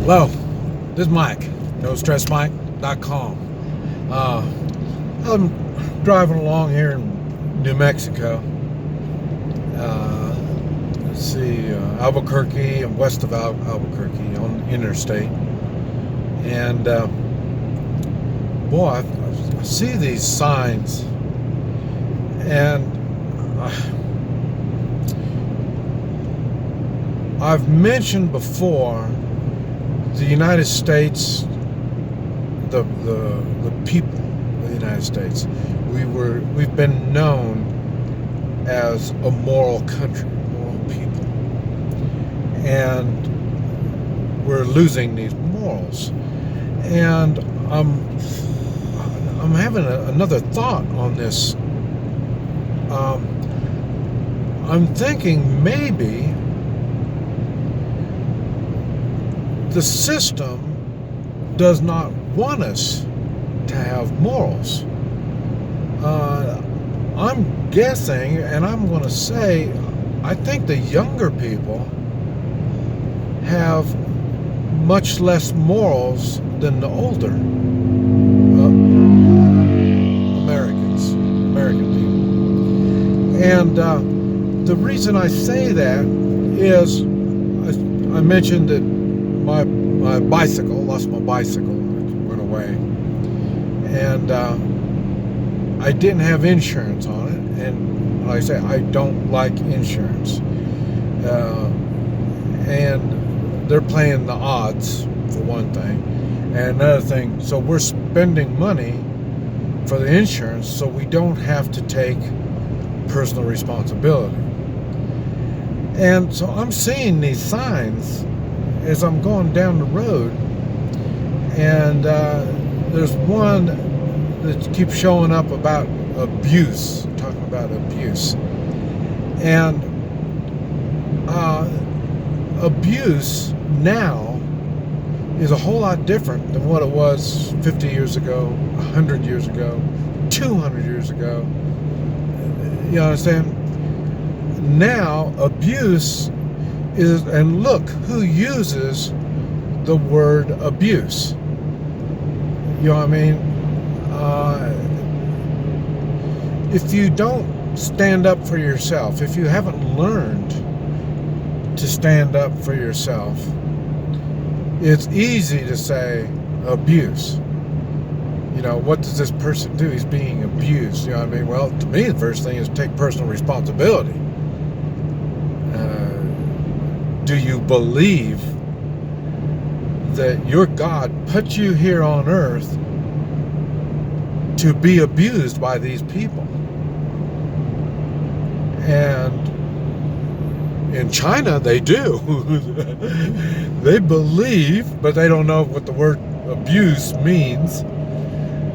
Hello, this is Mike, NoStressMike.com. I'm driving along here in New Mexico. Let's see, Albuquerque and west of Albuquerque on the interstate. And boy, I see these signs, and I've mentioned before the United States, the people of the United States. We've been known as a moral country, moral people, and we're losing these morals. And I'm having another thought on this. I'm thinking maybe the system does not want us to have morals. I'm guessing, and I'm going to say, I think the younger people have much less morals than the older American people. And the reason I say that is I mentioned that my bicycle, lost my bicycle, it went away, and I didn't have insurance on it, and like I say, I don't like insurance, and they're playing the odds for one thing, and another thing, so we're spending money for the insurance so we don't have to take personal responsibility. And so I'm seeing these signs as I'm going down the road, and there's one that keeps showing up about abuse, talking about abuse. And abuse now is a whole lot different than what it was 50 years ago, 100 years ago, 200 years ago. You understand? Now, abuse is, and look who uses the word abuse. You know what I mean? If you don't stand up for yourself, if you haven't learned to stand up for yourself, it's easy to say abuse. You know, what does this person do? He's being abused. You know what I mean? Well, to me, the first thing is take personal responsibility. Do you believe that your God put you here on earth to be abused by these people? And in China, they do. They believe, but they don't know what the word abuse means,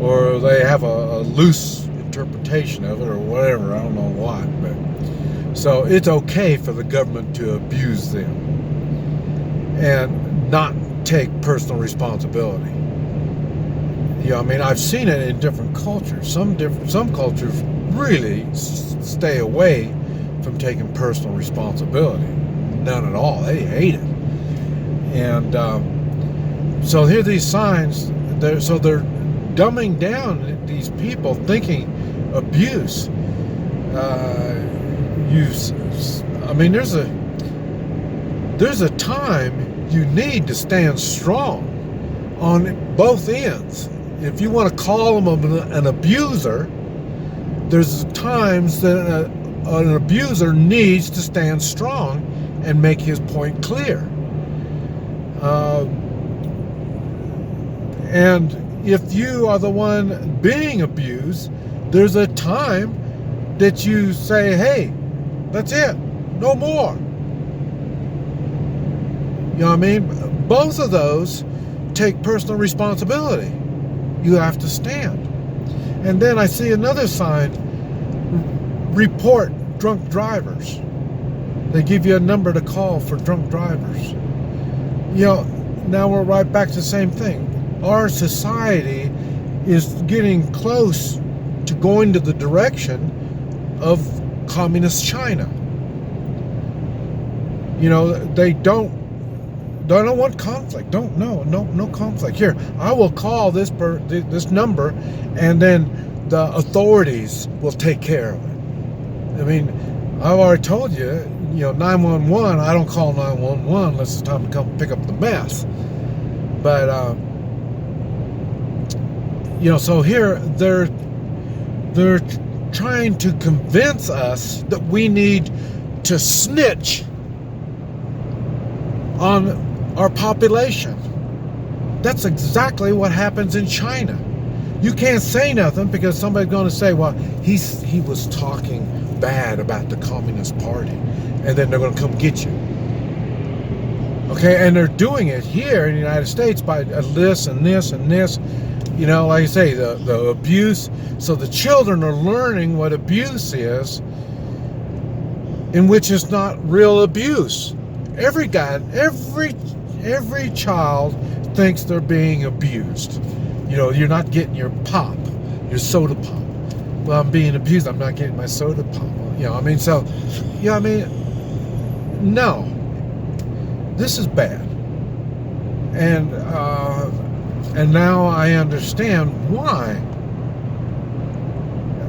or they have a loose interpretation of it, or whatever. I don't know what, but so it's okay for the government to abuse them and not take personal responsibility. You know, I mean, I've seen it in different cultures. Some cultures really stay away from taking personal responsibility. None at all. They hate it. And so here are these signs. They're dumbing down these people thinking abuse. I mean, there's a time you need to stand strong on both ends. If you want to call them an abuser, there's times that an abuser needs to stand strong and make his point clear. And if you are the one being abused, there's a time that you say, hey, that's it, no more. You know what I mean? Both of those take personal responsibility. You have to stand. And then I see another sign, report drunk drivers. They give you a number to call for drunk drivers. You know, now we're right back to the same thing. Our society is getting close to going to the direction of communist China. You know, they don't don't want conflict. No conflict. Here, I will call this number, and then the authorities will take care of it. I mean, I've already told you, 911. I don't call 911 unless it's time to come pick up the mess. But so here they're trying to convince us that we need to snitch on our population. That's exactly what happens in China. You can't say nothing because somebody's going to say, well, he was talking bad about the Communist Party, and then they're going to come get you. Okay, and they're doing it here in the United States by this and this and this. Like I say, the abuse. So the children are learning what abuse is, in which is not real abuse. Every child thinks they're being abused. You're not getting your pop, your soda pop. Well, I'm being abused. I'm not getting my soda pop. No, this is bad. And now I understand why.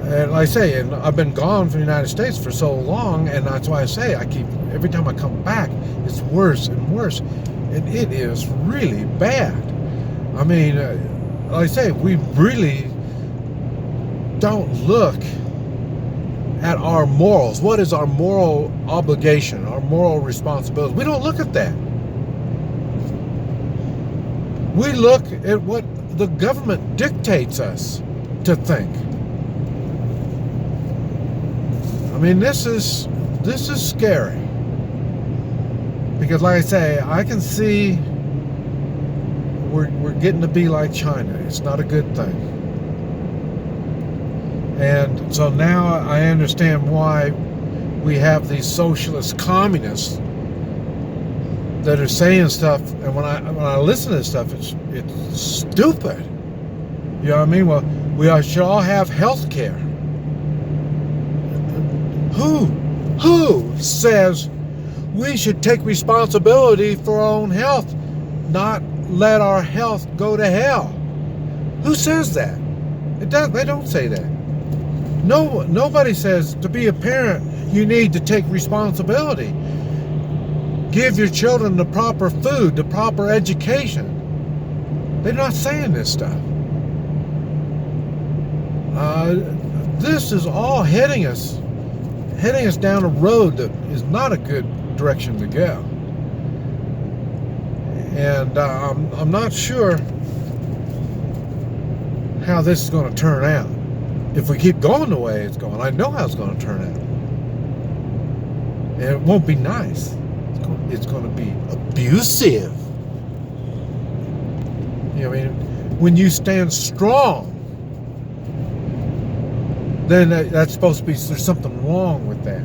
And like I say, and I've been gone from the United States for so long, and that's why I say every time I come back, it's worse and worse. And it is really bad. I mean, like I say, we really don't look at our morals. What is our moral obligation, our moral responsibility? We don't look at that. We look at what the government dictates us to think. I mean, this is scary. Because like I say, I can see we're getting to be like China. It's not a good thing. And so now I understand why we have these socialist communists that are saying stuff, and when I listen to this stuff, it's stupid. You know what I mean? Well, we should all have health care. Who says we should take responsibility for our own health, not let our health go to hell? Who says that? They don't say that. Nobody says to be a parent you need to take responsibility. Give your children the proper food, the proper education. They're not saying this stuff. This is all heading us down a road that is not a good direction to go. And I'm not sure how this is going to turn out. If we keep going the way it's going, I know how it's going to turn out. And it won't be nice. It's going to be abusive. I mean, when you stand strong, then that's supposed to be, there's something wrong with that.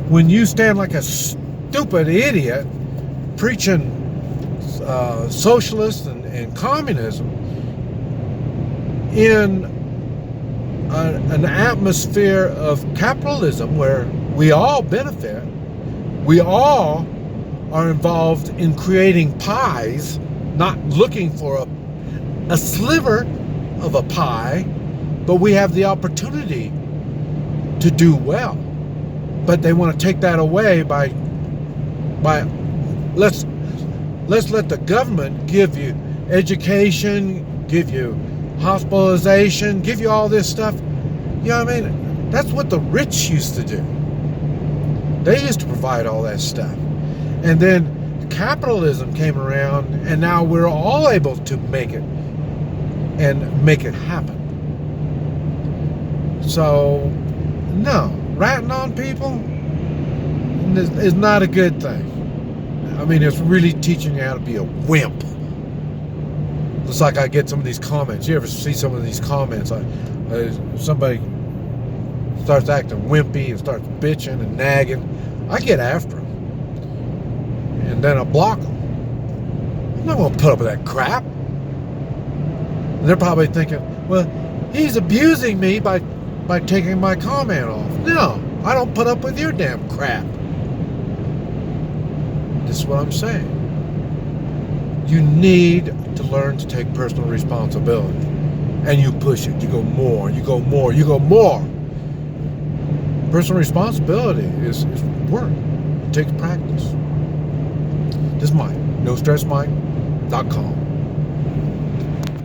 When you stand like a stupid idiot preaching socialist and communism in an atmosphere of capitalism where we all benefit, we all are involved in creating pies, not looking for a sliver of a pie, but we have the opportunity to do well. But they want to take that away by let's let the government give you education, give you hospitalization, give you all this stuff. You know what I mean? That's what the rich used to do. They used to provide all that stuff. And then capitalism came around, and now we're all able to make it and make it happen. So, no, ratting on people is not a good thing. I mean, it's really teaching you how to be a wimp. It's like I get some of these comments. You ever see some of these comments? Somebody starts acting wimpy and starts bitching and nagging. I get after them. And then I block them. I'm not going to put up with that crap. And they're probably thinking, well, he's abusing me by taking my comment off. No, I don't put up with your damn crap. This is what I'm saying. You need to learn to take personal responsibility. And you push it. You go more, you go more, you go more. Personal responsibility is work. It takes practice. This is Mike. NoStressMike.com.